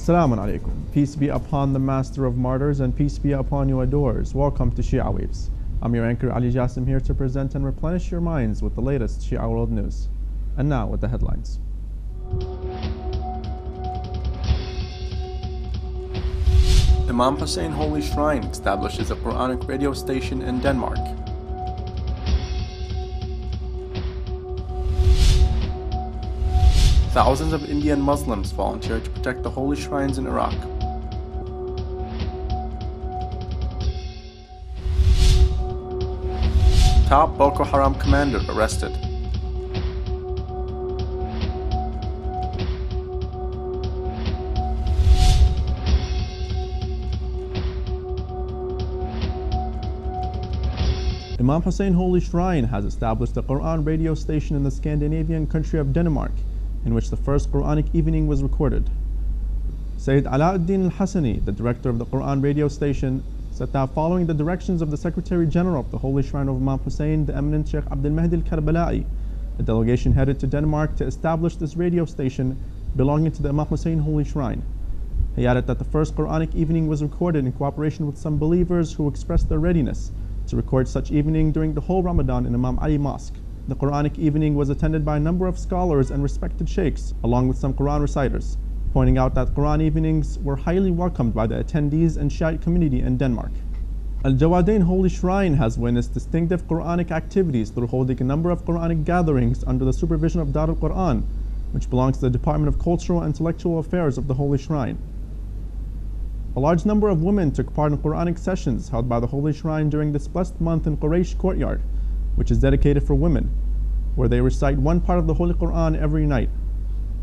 Assalamu alaikum. Peace be upon the master of martyrs and peace be upon you adores. Welcome to Shia Waves. I'm your anchor Ali Jassim here to present and replenish your minds with the latest Shia world news. And now with the headlines. Imam Hussein Holy Shrine establishes a Quranic radio station in Denmark. Thousands of Indian Muslims volunteer to protect the holy shrines in Iraq. Top Boko Haram commander arrested. Imam Hussein Holy Shrine has established a Quran radio station in the Scandinavian country of Denmark, in which the first Quranic evening was recorded. Sayyid Alauddin al-Hassani, the director of the Quran radio station, said that following the directions of the Secretary General of the Holy Shrine of Imam Hussein, the eminent Sheikh Abdul Mahdi al-Karbala'i, the delegation headed to Denmark to establish this radio station belonging to the Imam Hussein Holy Shrine. He added that the first Quranic evening was recorded in cooperation with some believers who expressed their readiness to record such evening during the whole Ramadan in Imam Ali Mosque. The Quranic evening was attended by a number of scholars and respected sheikhs, along with some Quran reciters, pointing out that Quran evenings were highly welcomed by the attendees and Shiite community in Denmark. Al-Jawadain Holy Shrine has witnessed distinctive Quranic activities through holding a number of Quranic gatherings under the supervision of Dar al-Quran, which belongs to the Department of Cultural and Intellectual Affairs of the Holy Shrine. A large number of women took part in Quranic sessions held by the Holy Shrine during this blessed month in Quraysh Courtyard, which is dedicated for women, where they recite one part of the Holy Quran every night.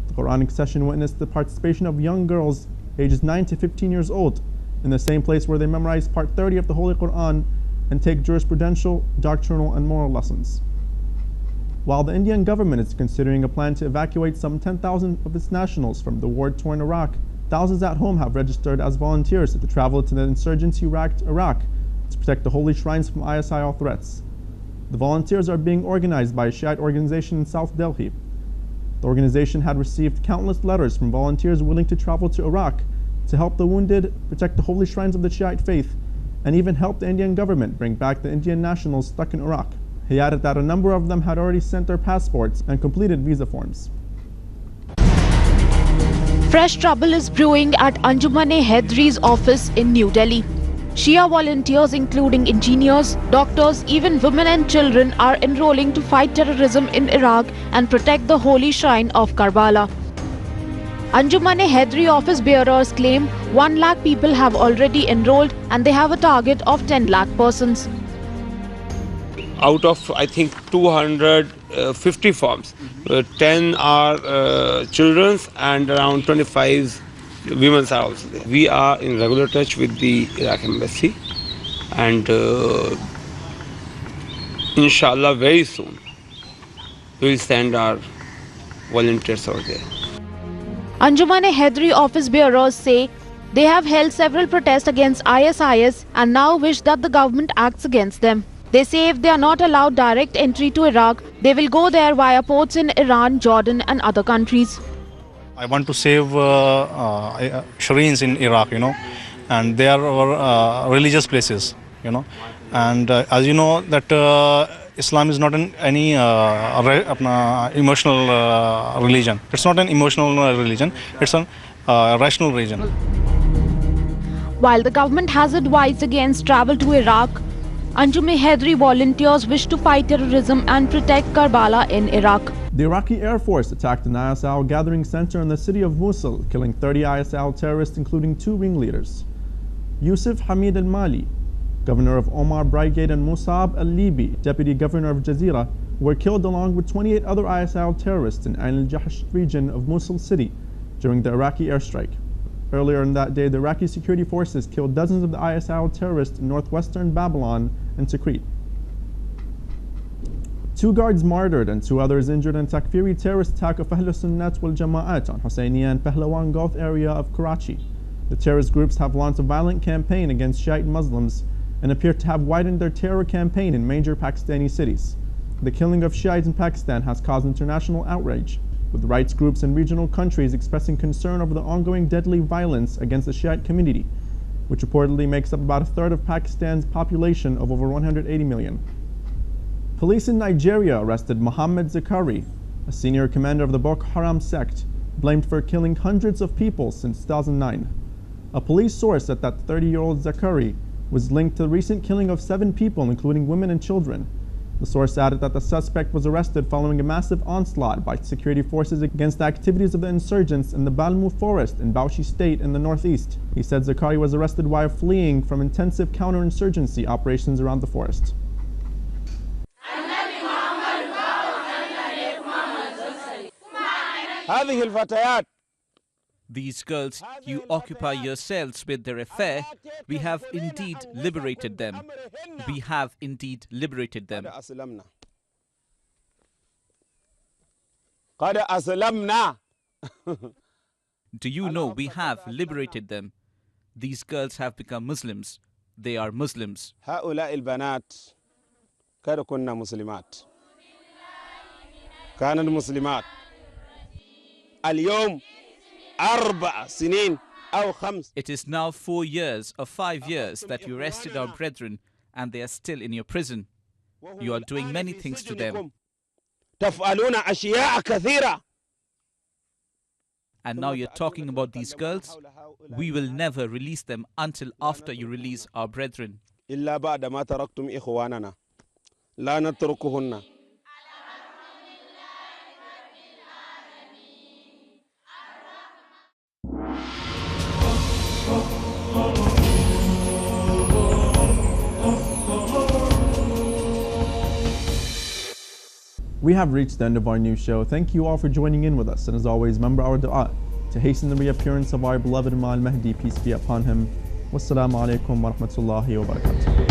The Quranic session witnessed the participation of young girls ages 9 to 15 years old in the same place where they memorize part 30 of the Holy Quran and take jurisprudential, doctrinal, and moral lessons. While the Indian government is considering a plan to evacuate some 10,000 of its nationals from the war-torn Iraq, thousands at home have registered as volunteers to travel to the insurgency-racked Iraq to protect the holy shrines from ISIL threats. The volunteers are being organized by a Shiite organization in South Delhi. The organization had received countless letters from volunteers willing to travel to Iraq to help the wounded, protect the holy shrines of the Shiite faith, and even help the Indian government bring back the Indian nationals stuck in Iraq. He added that a number of them had already sent their passports and completed visa forms. Fresh trouble is brewing at Anjuman-e-Haidari's office in New Delhi. Shia volunteers including engineers, doctors, even women and children are enrolling to fight terrorism in Iraq and protect the holy shrine of Karbala. Anjuman-e-Haidari office bearers claim 1 lakh people have already enrolled and they have a target of 10 lakh persons. Out of, I think, 250 forms, 10 are children's and around 25 women's are also there. We are in regular touch with the Iraq embassy and inshallah very soon we will send our volunteers over there. Anjuman-e-Haidari office bearers say they have held several protests against ISIS and now wish that the government acts against them. They say if they are not allowed direct entry to Iraq, they will go there via ports in Iran, Jordan and other countries. I want to save shrines in Iraq, and they are our religious places, and as you know that Islam is not any emotional religion. It's not an emotional religion, it's a rational religion. While the government has advised against travel to Iraq, Anjuman-e-Haidari volunteers wish to fight terrorism and protect Karbala in Iraq. The Iraqi Air Force attacked an ISIL gathering center in the city of Mosul, killing 30 ISIL terrorists including 2 ringleaders. Yusuf Hamid al-Mali, governor of Omar Brigade, and Musab al-Libi, deputy governor of Jazeera, were killed along with 28 other ISIL terrorists in Ain al-Jahsh region of Mosul city during the Iraqi airstrike. Earlier in that day, the Iraqi security forces killed dozens of the ISIL terrorists in northwestern Babylon and Tikrit. 2 guards martyred and 2 others injured in Takfiri terrorist attack of Ahl Sunnat wal Jama'at on Husseiniya and Pahlawan Gulf area of Karachi. The terrorist groups have launched a violent campaign against Shiite Muslims and appear to have widened their terror campaign in major Pakistani cities. The killing of Shiites in Pakistan has caused international outrage. with rights groups in regional countries expressing concern over the ongoing deadly violence against the Shiite community, which reportedly makes up about a third of Pakistan's population of over 180 million. Police in Nigeria arrested Mohammed Zakari, a senior commander of the Boko Haram sect, blamed for killing hundreds of people since 2009. A police source said that 30-year-old Zakari was linked to the recent killing of 7 people, including women and children. The source added that the suspect was arrested following a massive onslaught by security forces against the activities of the insurgents in the Balmu forest in Bauchi State in the northeast. He said Zakari was arrested while fleeing from intensive counterinsurgency operations around the forest. These girls you occupy yourselves with their affair, we have indeed liberated them. We have indeed liberated them. Do you know we have liberated them? These girls have become Muslims. They are Muslims. It is now 4 years or 5 years that you arrested our brethren and they are still in your prison. You are doing many things to them. And now you're talking about these girls? We will never release them until after you release our brethren. We have reached the end of our new show. Thank you all for joining in with us, and as always, remember our dua to hasten the reappearance of our beloved Imam al-Mahdi, peace be upon him. Wassalamu alaikum wa rahmatullahi wa barakatuh.